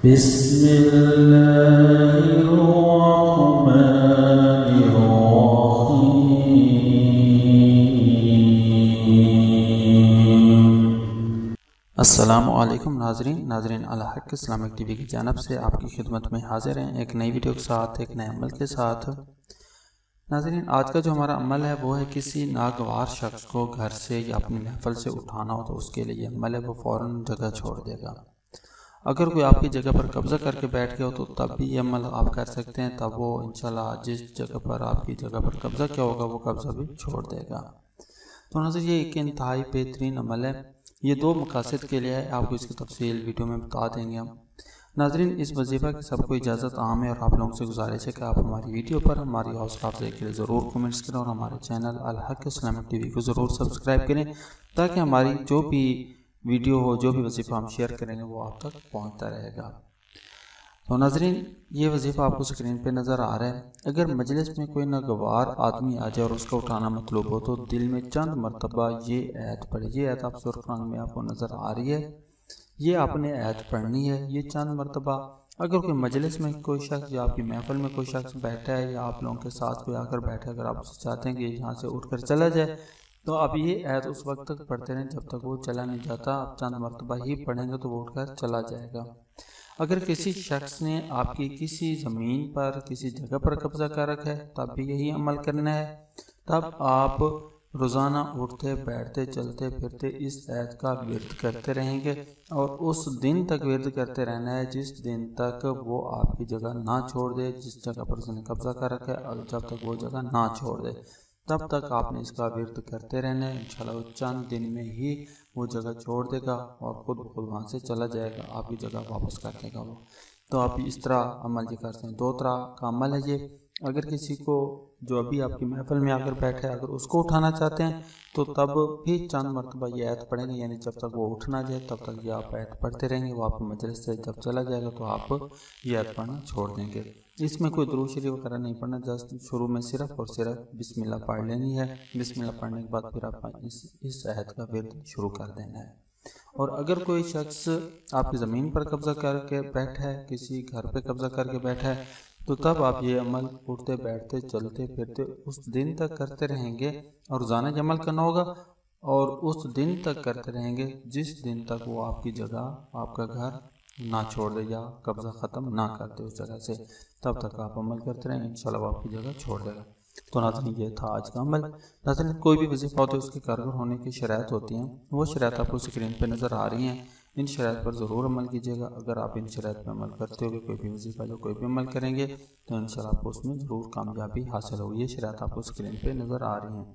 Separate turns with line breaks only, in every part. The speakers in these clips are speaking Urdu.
بسم اللہ الرحمن الرحیم۔ السلام علیکم ناظرین الحق اسلامک ٹی وی کی جانب سے آپ کی خدمت میں حاضر ہیں ایک نئی ویڈیو کے ساتھ، ایک نئے عمل کے ساتھ۔ ناظرین، آج کا جو ہمارا عمل ہے وہ ہے کسی ناگوار شخص کو گھر سے یا اپنی محفل سے اٹھانا ہو تو اس کے لیے عمل ہے وہ فوراً جگہ چھوڑ دے گا۔ اگر کوئی آپ کی جگہ پر قبضہ کر کے بیٹھ گیا ہو تو تب بھی یہ عمل آپ کر سکتے ہیں، تب وہ انشاءاللہ جس جگہ پر آپ کی جگہ پر قبضہ کیا ہوگا وہ قبضہ بھی چھوڑ دے گا۔ تو ناظرین، یہ ایک انتہائی بہترین عمل ہے، یہ دو مقاصد کے لیے ہے، آپ کو اس کی تفصیل ویڈیو میں بتا دیں گے ہم۔ ناظرین، اس وظیفہ کی سب کو اجازت عام ہے اور آپ لوگوں سے گزارش ہے کہ آپ ہماری ویڈیو پر ہماری حوصلہ افزائی کے لیے ضرور کومنٹس کریں اور ہمارے چینل الحق اسلامک ٹی وی کو ضرور سبسکرائب کریں تاکہ ہماری جو بھی ویڈیو ہو، جو بھی وظیفہ ہم شیئر کریں گے وہ آپ تک پہنچتا رہے گا۔ تو ناظرین، یہ وظیفہ آپ کو سکرین پہ نظر آ رہا ہے۔ اگر مجلس میں کوئی ناگوار آدمی آ جائے اور اس کا اٹھانا مطلوب ہو تو دل میں چند مرتبہ یہ آیت پڑھے۔ یہ آیت آپ سرخ رنگ میں آپ کو نظر آ رہی ہے، یہ آپ نے آیت پڑھنی ہے یہ چند مرتبہ۔ اگر کوئی مجلس میں کوئی شخص یا آپ کی محفل میں کوئی شخص بیٹھا ہے یا آپ لوگوں کے ساتھ کوئی آ کر بیٹھے، اگر آپ اسے چاہتے ہیں کہ یہاں سے اٹھ کر چلا جائے تو آپ یہ آیت اس وقت تک پڑھتے رہیں جب تک وہ چلا نہیں جاتا۔ آپ چند مرتبہ ہی پڑھیں گے تو وہ اٹھ کر چلا جائے گا۔ اگر کسی شخص نے آپ کی کسی زمین پر کسی جگہ پر قبضہ کر رکھا ہے تب بھی یہی عمل کرنا ہے۔ تب آپ روزانہ اٹھتے بیٹھتے چلتے پھرتے اس آیت کا ورد کرتے رہیں گے اور اس دن تک ورد کرتے رہنا ہے جس دن تک وہ آپ کی جگہ نہ چھوڑ دے، جس جگہ پر اس نے قبضہ کر رکھا ہے اور جب تک وہ جگہ نہ چھوڑ دے تب تک آپ نے اس کا ورد کرتے رہنا ہے۔ انشاءاللہ وہ چند دن میں ہی وہ جگہ چھوڑ دے گا اور خود بخود وہاں سے چلا جائے گا، آپ کی جگہ واپس کر دے گا وہ۔ تو آپ اس طرح عمل یہ کرتے ہیں، دو طرح کا عمل ہے یہ۔ اگر کسی کو جو ابھی آپ کی محفل میں آ کر بیٹھے اگر اس کو اٹھانا چاہتے ہیں تو تب بھی چند مرتبہ یہ آیت پڑھیں گے، یعنی جب تک وہ اٹھ نہ جائے تب تک یہ آپ آیت پڑھتے رہیں گے۔ وہ آپ کی مجلس سے جب چلا جائے گا تو آپ یہ آیت پڑھنا چھوڑ دیں گے۔ اس میں کوئی درود شریف وغیرہ نہیں پڑھنا، جسٹ شروع میں صرف اور صرف بسم اللہ پڑھ لینی ہے۔ بسم اللہ پڑھنے کے بعد پھر آپ اس آیت کا ورد شروع کر دینا ہے۔ اور اگر کوئی شخص آپ کی زمین پر قبضہ کر کے بیٹھا ہے، کسی گھر پہ قبضہ کر کے بیٹھا ہے تو تب آپ یہ عمل اٹھتے بیٹھتے چلتے پھرتے اس دن تک کرتے رہیں گے اور روزانہ یہ عمل کرنا ہوگا اور اس دن تک کرتے رہیں گے جس دن تک وہ آپ کی جگہ آپ کا گھر نہ چھوڑ دے یا قبضہ ختم نہ کر دے اس جگہ سے، تب تک آپ عمل کرتے رہیں، انشاءاللہ وہ آپ کی جگہ چھوڑ دے گا۔ تو ناظرین، یہ تھا آج کا عمل۔ ناظرین، کوئی بھی وظیفہ ہوتا ہے اس کے کارگر ہونے کی شرائط ہوتی ہیں، وہ شرائط آپ کو سکرین پہ نظر آ رہی ہیں۔ ان شرائط پر ضرور عمل کیجیے گا۔ اگر آپ ان شرائط پر عمل کرتے ہوئے کوئی بھی وظیفہ جو کوئی بھی عمل کریں گے تو انشاءاللہ آپ کو اس میں ضرور کامیابی حاصل ہوگی۔ یہ شرائط آپ کو سکرین پہ نظر آ رہی ہیں۔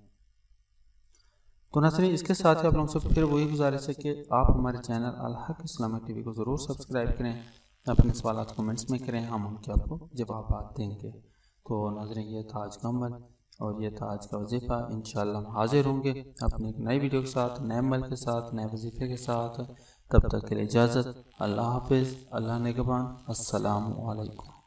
تو ناظرین، اس کے ساتھ ہی آپ لوگوں سے پھر وہی گزارش ہے کہ آپ ہمارے چینل الحق اسلامک ٹی وی کو ضرور سبسکرائب کریں، اپنے سوالات کومنٹس میں کریں، ہم ان کے آپ کو جوابات دیں گے۔ تو ناظرین، یہ تھا آج کا عمل اور یہ تھا آج کا وظیفہ۔ انشاءاللہ ہم حاضر ہوں گے اپنی ایک نئی ویڈیو کے ساتھ، نئے عمل کے ساتھ، نئے وظیفے کے ساتھ۔ تب تک کے لیے اجازت، اللہ حافظ، اللہ نگہبان، السلام علیکم۔